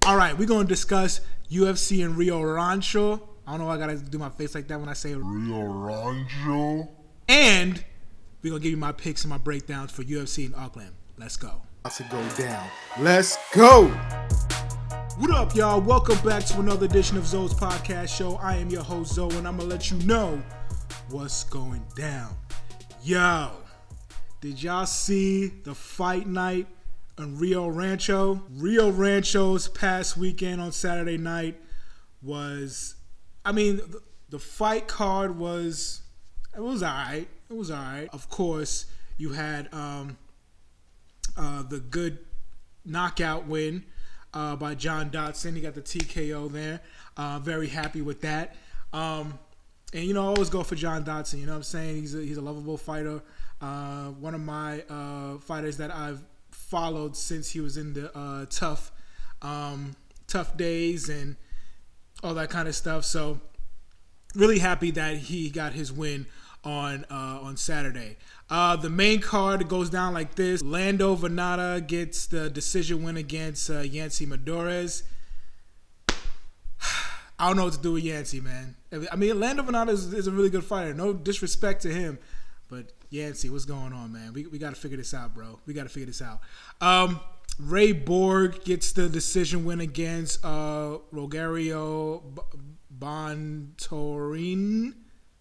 All right, we're going to discuss UFC in Rio Rancho. I don't know why I got to do my face like that when I say Rio Rancho. And we're going to give you my picks and my breakdowns for UFC in Auckland. Let's go. About to go down. Let's go. What up, y'all? Welcome back to another edition of Zoe's Podcast Show. I am your host, Zoe, and I'm going to let you know what's going down. Yo, did y'all see the fight night in Rio Rancho? Rio Rancho's past weekend on Saturday night was, the fight card was, it was all right. It was all right. Of course, you had the good knockout win by John Dodson. He got the TKO there. Very happy with that. And, I always go for John Dodson. You know what I'm saying? He's a lovable fighter. One of my fighters that I've followed since he was in the tough days and all that kind of stuff. So really happy that he got his win on Saturday. The main card goes down like this. Lando Venata gets the decision win against Yancy Medeiros. I don't know what to do with Yancy, man. Lando Venata is a really good fighter. No disrespect to him. But Yancy, what's going on, man? We got to figure this out, bro. We got to figure this out. Ray Borg gets the decision win against Rogerio Bontorin.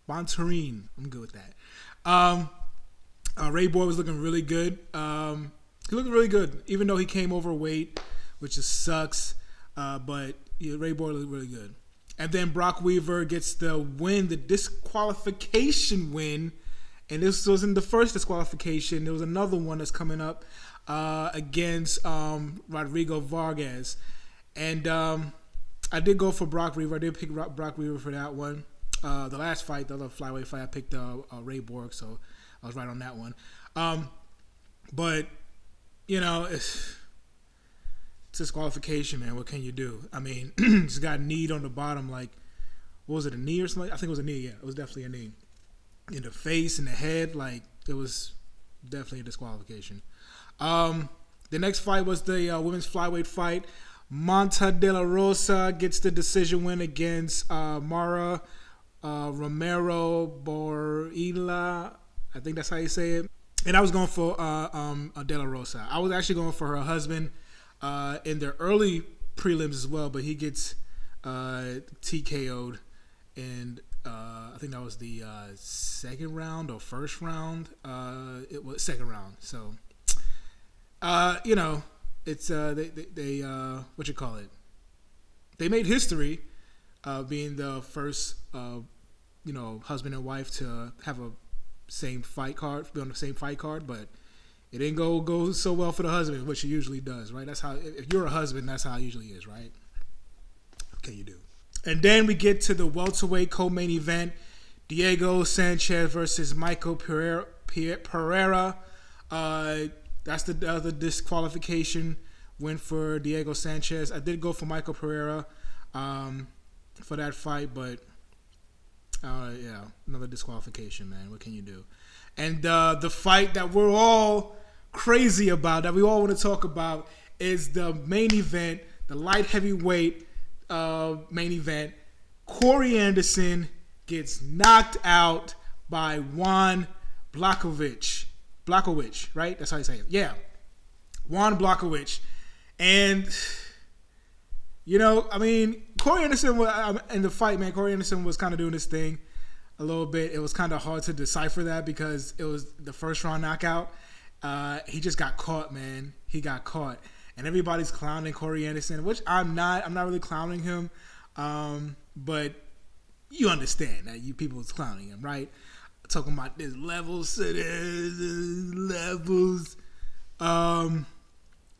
I'm good with that. Ray Borg was looking really good. He looked really good, even though he came overweight, which just sucks. But yeah, Ray Borg looked really good. And then Brock Weaver gets the win, the disqualification win. And this wasn't the first disqualification. There was another one that's coming up against Rodrigo Vargas. And I did go for Brock Weaver. I did pick Brock Weaver for that one. The last fight, the other flyweight fight, I picked Ray Borg, so I was right on that one. But, it's disqualification, man. What can you do? Just got kneed on the bottom, like, what was it, a knee or something? I think it was a knee, yeah. It was definitely a knee. In the face, in the head, like, it was definitely a disqualification. The next fight was the women's flyweight fight. Monta De La Rosa gets the decision win against Mara Romero Borilla. I think that's how you say it. And I was going for De La Rosa. I was actually going for her husband in their early prelims as well, but he gets TKO'd, and I think that was the second round or first round. It was second round. So, it's they what you call it? They made history, being the first husband and wife to have a same fight card, be on the same fight card, but it didn't go so well for the husband, which it usually does, right? That's how, if you're a husband, that's how it usually is, right? What can you do? And then we get to the welterweight co-main event, Diego Sanchez versus Michael Pereira. That's the other disqualification win for Diego Sanchez. I did go for Michael Pereira for that fight, but another disqualification, man. What can you do? And the fight that we're all crazy about, that we all want to talk about, is the main event, the light heavyweight main event. Corey Anderson gets knocked out by Juan Blachowicz, right? That's how you say it. Yeah, Juan Blachowicz. And Corey Anderson was in the fight, man. Corey Anderson was kind of doing this thing a little bit. It was kind of hard to decipher that because it was the first round knockout. He just got caught, man. He got caught. And everybody's clowning Corey Anderson, which I'm not. I'm not really clowning him. But you understand that you people is clowning him, right? Talking about this levels.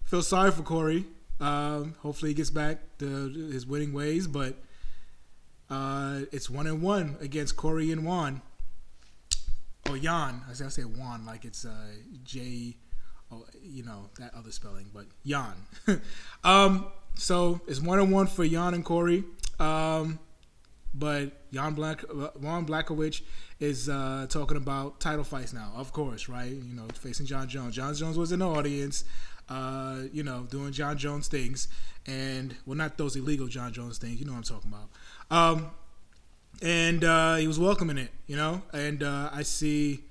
Feel sorry for Corey. Hopefully he gets back to his winning ways, but it's 1-1 against Corey and Juan. Or Jan. I say Juan like it's J. Oh, that other spelling, but Jan. So it's 1-1 for Jan and Corey. But Juan Blachowicz is talking about title fights now, of course, right? Facing John Jones. John Jones was in the audience. doing John Jones things, and well, not those illegal John Jones things. You know what I'm talking about. And he was welcoming it, and I see.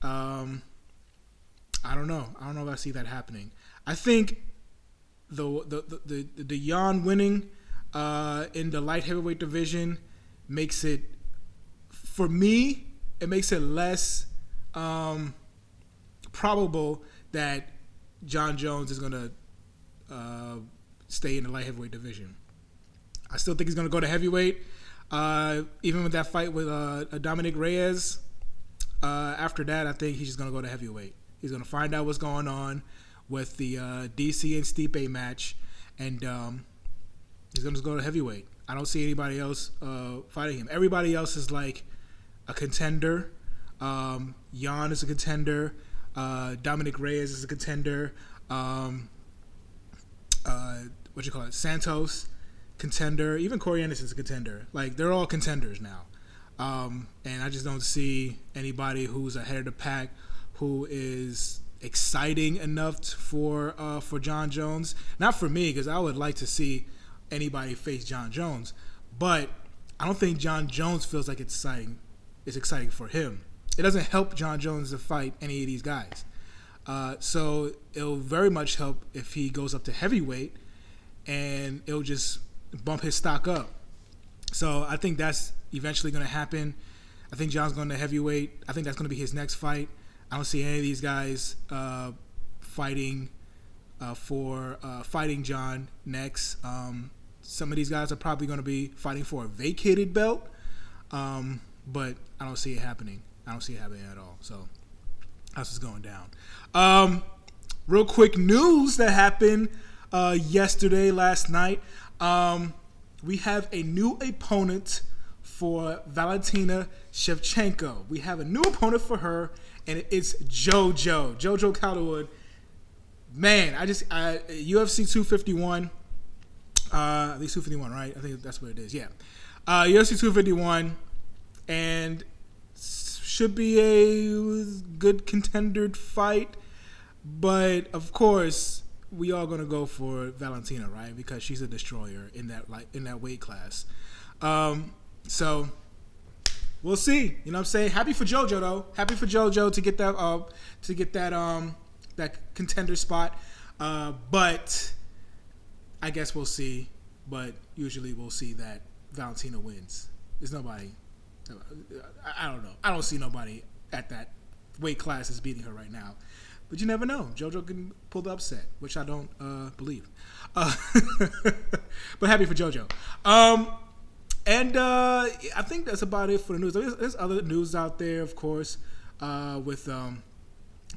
I don't know if I see that happening. I think the Jan winning in the light heavyweight division makes it, for me, it makes it less probable that John Jones is going to stay in the light heavyweight division. I still think he's going to go to heavyweight. Even with that fight with Dominic Reyes, after that, I think he's just going to go to heavyweight. He's going to find out what's going on with the DC and Stipe match, and he's going to go to heavyweight. I don't see anybody else fighting him. Everybody else is like a contender. Jan is a contender. Dominic Reyes is a contender. Santos, contender. Even Corey Anderson's a contender. Like, they're all contenders now. And I just don't see anybody who's ahead of the pack who is exciting enough for John Jones. Not for me, because I would like to see anybody face John Jones. But I don't think John Jones feels like it's exciting for him. It doesn't help John Jones to fight any of these guys. So it'll very much help if he goes up to heavyweight, and it'll just bump his stock up. So I think that's eventually going to happen. I think John's going to heavyweight. I think that's going to be his next fight. I don't see any of these guys fighting John next. Some of these guys are probably going to be fighting for a vacated belt, but I don't see it happening. I don't see it happening at all. So that's what's going down. Real quick news that happened last night. We have a new opponent for Valentina Shevchenko. We have a new opponent for her, and it's Jojo Calderwood. Man, UFC 251. At least 251, right? I think that's what it is. Yeah. UFC 251, and should be a good contender fight, but of course we are going to go for Valentina, right? Because she's a destroyer in that weight class. So we'll see. You know what I'm saying? Happy for JoJo though. Happy for JoJo to get that contender spot. But I guess we'll see. But usually we'll see that Valentina wins. There's nobody. I don't know. I don't see nobody at that weight class is beating her right now. But you never know. JoJo can pull the upset, which I don't believe. But happy for JoJo. And I think that's about it for the news. There's other news out there, of course, with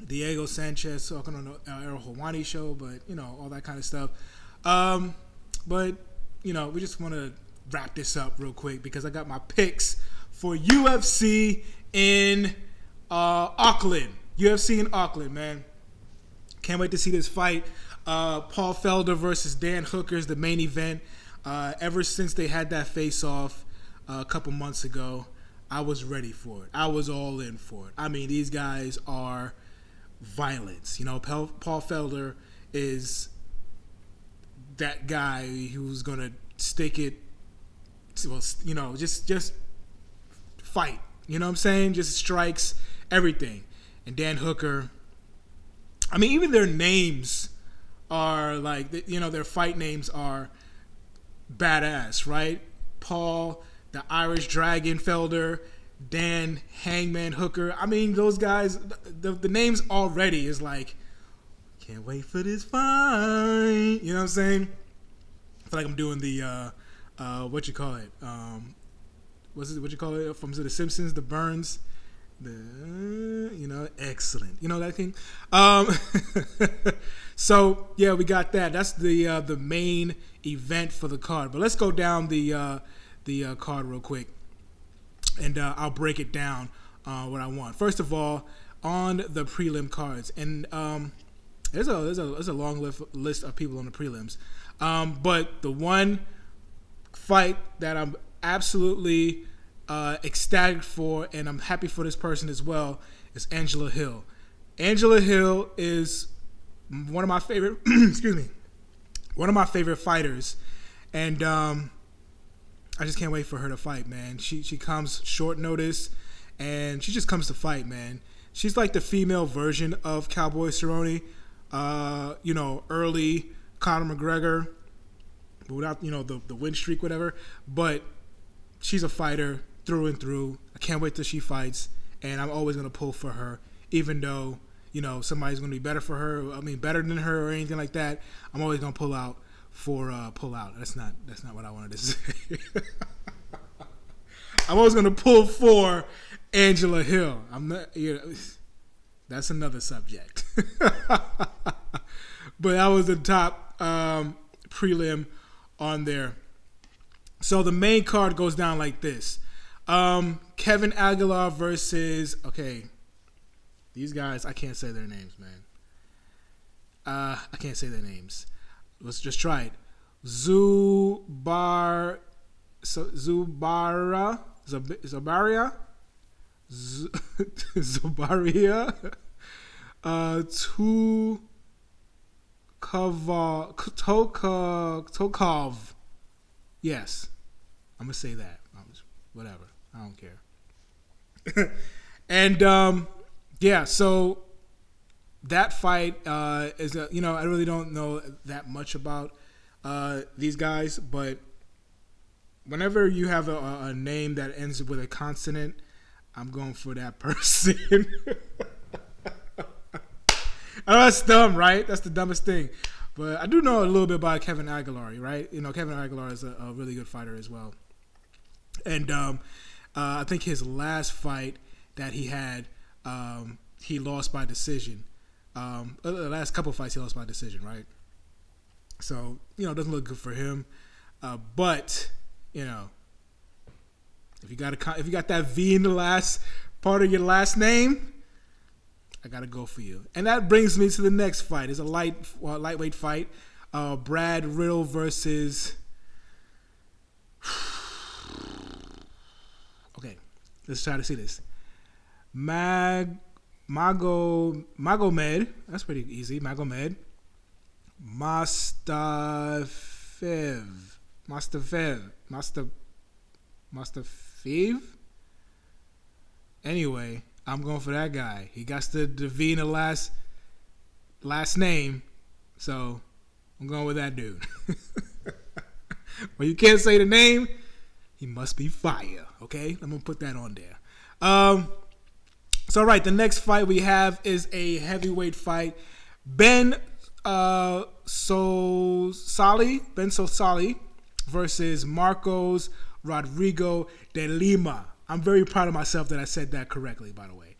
Diego Sanchez talking on the Errol Hawani show, but, all that kind of stuff. But, we just want to wrap this up real quick because I got my picks for UFC in Auckland. UFC in Auckland, man. Can't wait to see this fight. Paul Felder versus Dan Hooker is the main event. Ever since they had that face-off a couple months ago, I was ready for it. I was all in for it. I mean, these guys are violence. Paul Felder is that guy who's going to stick it, just fight. You know what I'm saying? Just strikes, everything. And Dan Hooker, I mean, even their names are like, their fight names are badass, right? Paul, the Irish Dragon Felder, Dan Hangman Hooker. I mean, those guys, the names already is like, can't wait for this fight. You know what I'm saying? I feel like I'm doing the, what you call it? What you call it? From The Simpsons, the Burns. Excellent. That thing. So yeah, we got that. That's the main event for the card. But let's go down the card real quick, and I'll break it down what I want. First of all, on the prelim cards, and there's a long list of people on the prelims, but the one fight that I'm absolutely ecstatic for, and I'm happy for this person as well, is Angela Hill. Angela Hill is one of my favorite, excuse me, one of my favorite fighters, and I just can't wait for her to fight, man. She comes short notice, and she just comes to fight, man. She's like the female version of Cowboy Cerrone, early Conor McGregor, but without the win streak, whatever. But she's a fighter through and through. I can't wait till she fights, and I'm always gonna pull for her, even though somebody's gonna be better for her. I mean, better than her or anything like that. I'm always gonna pull out. That's not what I wanted to say. I'm always gonna pull for Angela Hill. I'm not. That's another subject. But that was the top prelim on there. So the main card goes down like this: Kevin Aguilar versus these guys. I can't say their names, man. I can't say their names. Let's just try it. Zubaria, Tokov. Yes, I'm gonna say that. Whatever, I don't care. And so that fight is I really don't know that much about these guys, but whenever you have a name that ends with a consonant, I'm going for that person. Oh, that's dumb, right? That's the dumbest thing. But I do know a little bit about Kevin Aguilar, right? Kevin Aguilar is a really good fighter as well. And I think his last fight that he had, he lost by decision. The last couple of fights he lost by decision, right? So, it doesn't look good for him. But, if you got that V in the last part of your last name, I got to go for you. And that brings me to the next fight. It's a lightweight fight. Brad Riddle versus... Okay, let's try to see this. Magomed. That's pretty easy. Magomed. Mustafiv. Anyway, I'm going for that guy. He got the V in the last name, so I'm going with that dude. When you can't say the name, he must be fire. Okay, I'm gonna put that on there. So right, the next fight we have is a heavyweight fight. Ben Sosali versus Marcos Rodrigo de Lima. I'm very proud of myself that I said that correctly, by the way.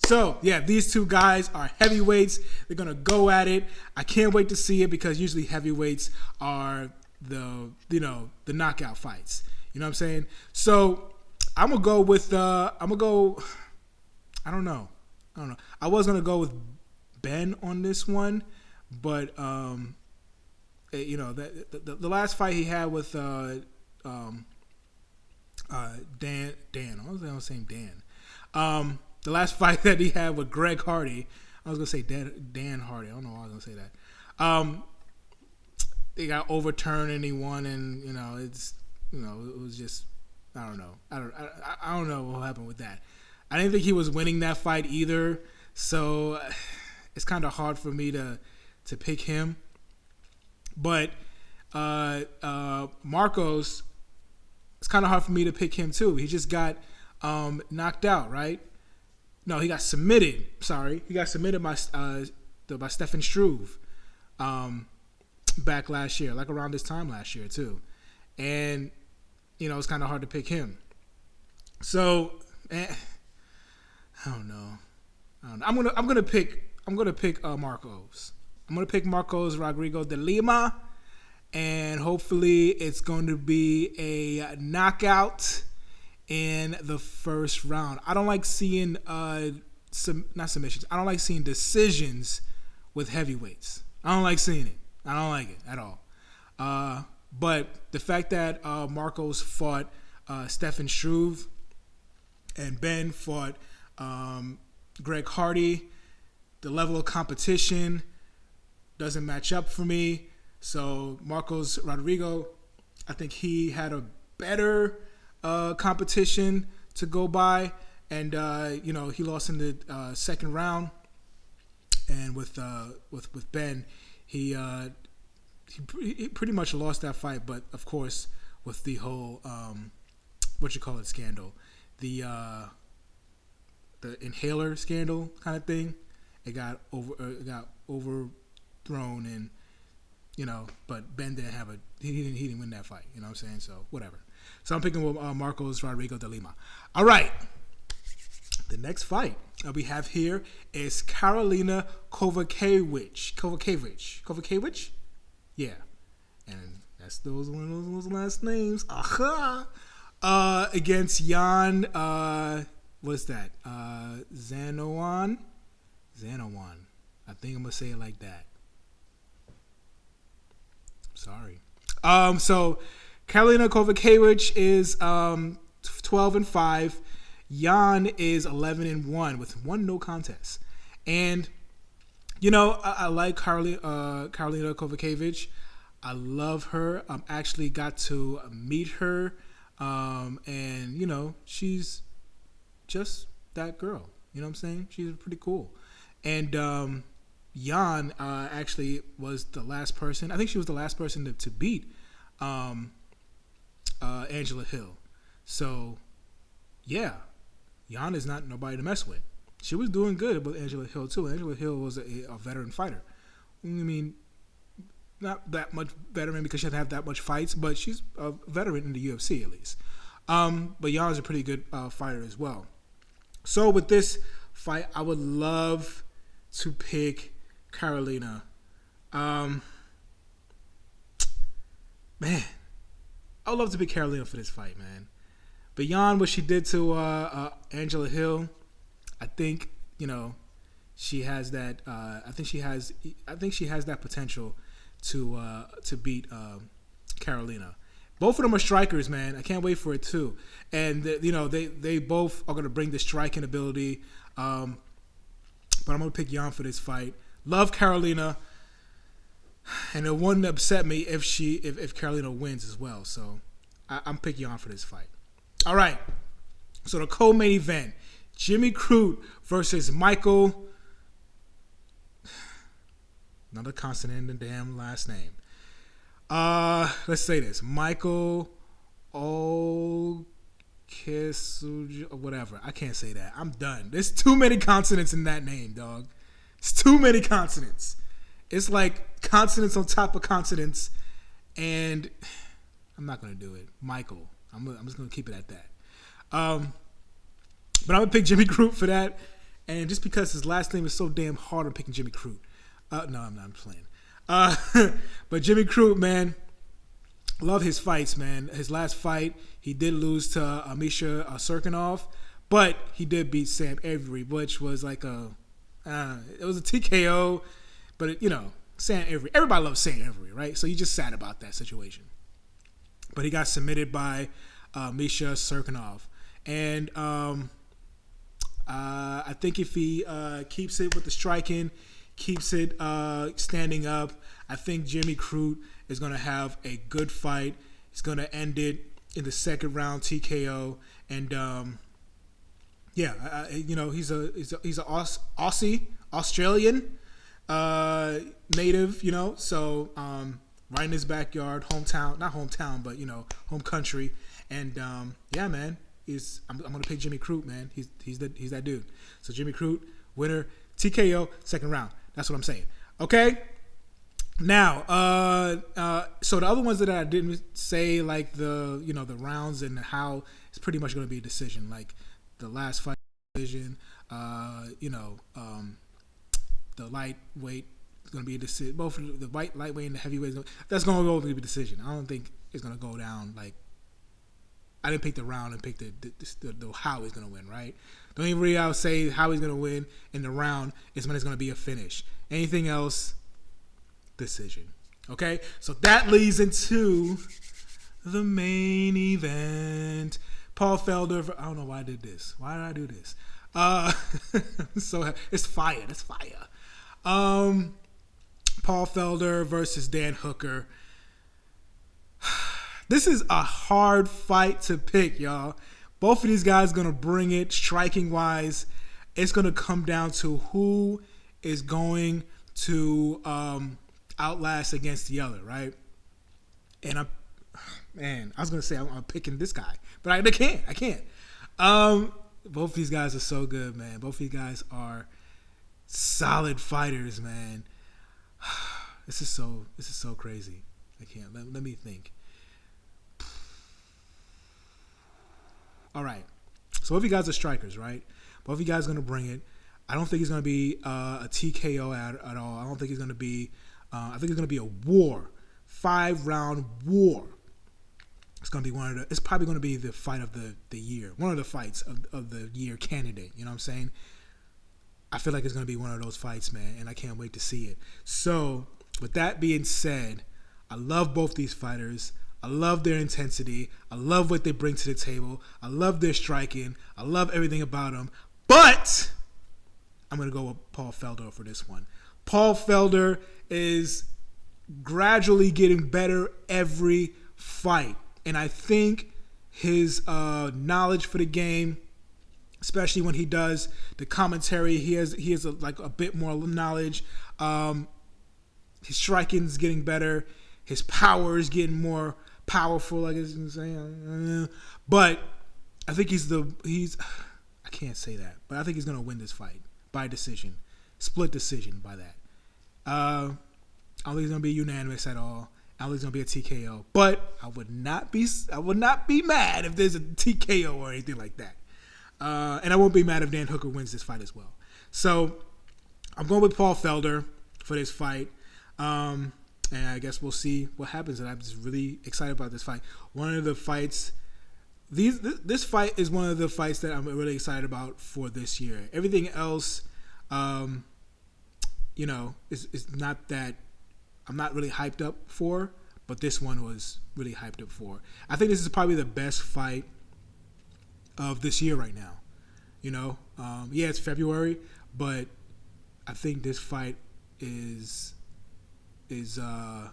So, yeah, these two guys are heavyweights. They're going to go at it. I can't wait to see it because usually heavyweights are the knockout fights. You know what I'm saying? So, I'm going to go with, I don't know. I was going to go with Ben on this one, but, the last fight he had with Dan. I was saying Dan. The last fight that he had with Greg Hardy, I was gonna say Dan Hardy. I don't know why I was gonna say that. They got overturned and he won, and it was just I don't know. I don't know what happened with that. I didn't think he was winning that fight either, so it's kind of hard for me to pick him. But Marcos, it's kind of hard for me to pick him too. He just got knocked out, right? No, he got submitted. Sorry, he got submitted by Stefan Struve back last year, like around this time last year too, and it's kind of hard to pick him. So I don't know. I'm gonna pick Marcos. I'm gonna pick Marcos Rodrigo de Lima. And hopefully it's going to be a knockout in the first round. I don't like seeing not submissions. I don't like seeing decisions with heavyweights. I don't like seeing it. I don't like it at all. But the fact that Marcos fought Stefan Struve and Ben fought Greg Hardy, the level of competition doesn't match up for me. So Marcos Rodrigo, I think he had a better competition to go by, and he lost in the second round. And with Ben, he pretty much lost that fight. But of course, with the whole scandal, the inhaler scandal kind of thing, it got overthrown, and but Ben didn't have he didn't win that fight. You know what I'm saying? So whatever. So I'm picking with Marcos Rodrigo de Lima. All right. The next fight that we have here is Karolina Kovacevic. Yeah. And that's those last names. Aha. Against Jan, what's that? Zanoan. I think I'm going to say it like that. Sorry. So Karolina Kovacevic is 12-5. Jan is 11-1 with one no contest. And I like Karolina Kovacevic. I love her. Actually got to meet her, and she's just that girl. You know what I'm saying? She's pretty cool. And Jan actually was the last person. I think she was the last person to beat Angela Hill. So yeah, Jan is not nobody to mess with. She was doing good with Angela Hill too. Angela Hill was a veteran fighter. I mean, not that much veteran because she doesn't have that much fights, but she's a veteran in the UFC at least. But Jan is a pretty good fighter as well. So with this fight, I would love to pick Karolina. Man, I would love to pick Karolina for this fight, man. Beyond what she did to Angela Hill, I think she has that. I think she has that potential to beat Karolina. Both of them are strikers, man. I can't wait for it too. And they both are going to bring the striking ability. But I'm going to pick Jan for this fight. Love Karolina, and it wouldn't upset me if Karolina wins as well. So I'm picking Jan for this fight. All right. So the co-main event: Jimmy Crute versus Michael. Another consonant in the damn last name. Let's say this: Michael Okisuji or whatever. I can't say that. I'm done. There's too many consonants in that name, dog. It's too many consonants. It's like consonants on top of consonants, and I'm not gonna do it. Michael. I'm just gonna keep it at that. But I'm gonna pick Jimmy Crute for that, and just because his last name is so damn hard, I'm picking Jimmy Crute. No, I'm not playing. But Jimmy Crute, man, love his fights, man. His last fight, he did lose to Misha Serkinov, but he did beat Sam Avery, which was like it was a TKO, but Sam Avery. Everybody loves Sam Avery, right? So you just sad about that situation. But he got submitted by Misha Serkinov. And I think if he keeps it with the striking, keeps it standing up, I think Jimmy Crute is going to have a good fight. He's going to end it in the second round TKO. And he's a Aussie, Australian native, so right in his backyard, hometown, not hometown, but home country. And man, I'm gonna pick Jimmy Crute, man. He's that dude. So Jimmy Crute, winner, TKO, second round. That's what I'm saying. Okay. Now, so the other ones that I didn't say, like the rounds and how it's pretty much gonna be a decision. Like the last fight decision, the lightweight is going to be a decision. Both the lightweight and the heavyweight, that's going to go to be a decision. I don't think it's going to go down like I didn't pick the round and pick the how he's going to win, right? The only way I would say how he's going to win in the round is when it's going to be a finish. Anything else, decision. Okay? So that leads into the main event. Paul Felder. I don't know why I did this. Why did I do this? So it's fire. That's fire. Paul Felder versus Dan Hooker. This is a hard fight to pick, y'all. Both of these guys going to bring it striking-wise. It's going to come down to who is going to outlast against the other, right? And I was going to say I'm picking this guy, but I can't. Both of these guys are so good, man. Both of these guys are solid fighters, man. This is so crazy. I can't. Let me think. All right. So both of you guys are strikers, right? Both of you guys are going to bring it. I don't think it's going to be a TKO at all. I don't think it's going to be I think it's going to be a war. 5-round war. It's going to be it's probably going to be the fight of the year. One of the fights of the year candidate. You know what I'm saying? I feel like it's going to be one of those fights, man, and I can't wait to see it. So, with that being said, I love both these fighters. I love their intensity. I love what they bring to the table. I love their striking. I love everything about them. But I'm going to go with Paul Felder for this one. Paul Felder is gradually getting better every fight. And I think his knowledge for the game, especially when he does the commentary, he has a bit more knowledge. His striking is getting better. His power is getting more powerful, I guess you can say. But I think I can't say that, but I think he's going to win this fight by decision. Split decision by that. I don't think it's going to be unanimous at all. I don't think it's going to be a TKO. But I would not be mad if there's a TKO or anything like that. And I won't be mad if Dan Hooker wins this fight as well. So I'm going with Paul Felder for this fight. And I guess we'll see what happens. And I'm just really excited about this fight. One of the fights, this fight is one of the fights that I'm really excited about for this year. Everything else, is not that I'm not really hyped up for, but this one was really hyped up for. I think this is probably the best fight of this year right now. It's February, but I think this fight is the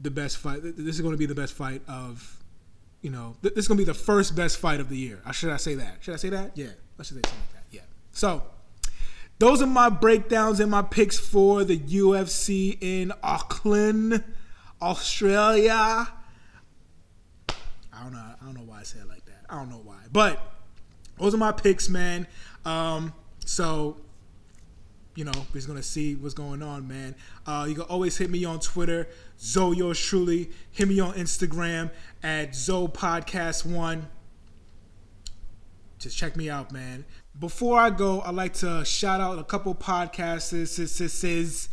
best fight. This is going to be the best fight of, this is going to be the first best fight of the year. Should I say that? Yeah, I should say something like that. Yeah. So those are my breakdowns and my picks for the UFC in Auckland, Australia. I don't know why I said it like that. I don't know why, but those are my picks, man. We're just going to see what's going on, man. You can always hit me on Twitter, Zoe yours truly. Hit me on Instagram at ZoePodcast1. Just check me out, man. Before I go, I'd like to shout out a couple podcasts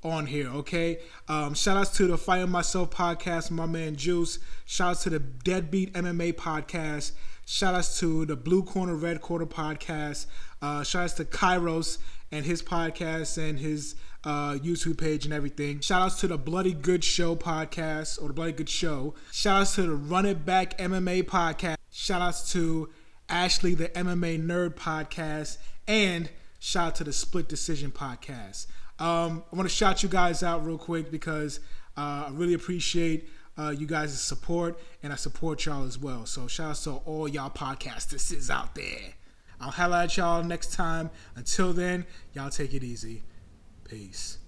on here, okay? Shout outs to the Fire Myself podcast, my man Juice. Shout outs to the Deadbeat MMA podcast. Shout outs to the Blue Corner, Red Corner podcast. Shout outs to Kairos and his podcast and his YouTube page and everything. Shout outs to the Bloody Good Show podcast, or the Bloody Good Show. Shout outs to the Run It Back MMA podcast. Shout outs to Ashley, the MMA Nerd podcast. And shout out to the Split Decision podcast. I want to shout you guys out real quick because I really appreciate you guys' support, and I support y'all as well. So shout out to all y'all podcasters out there. I'll holla at y'all next time. Until then, y'all take it easy. Peace.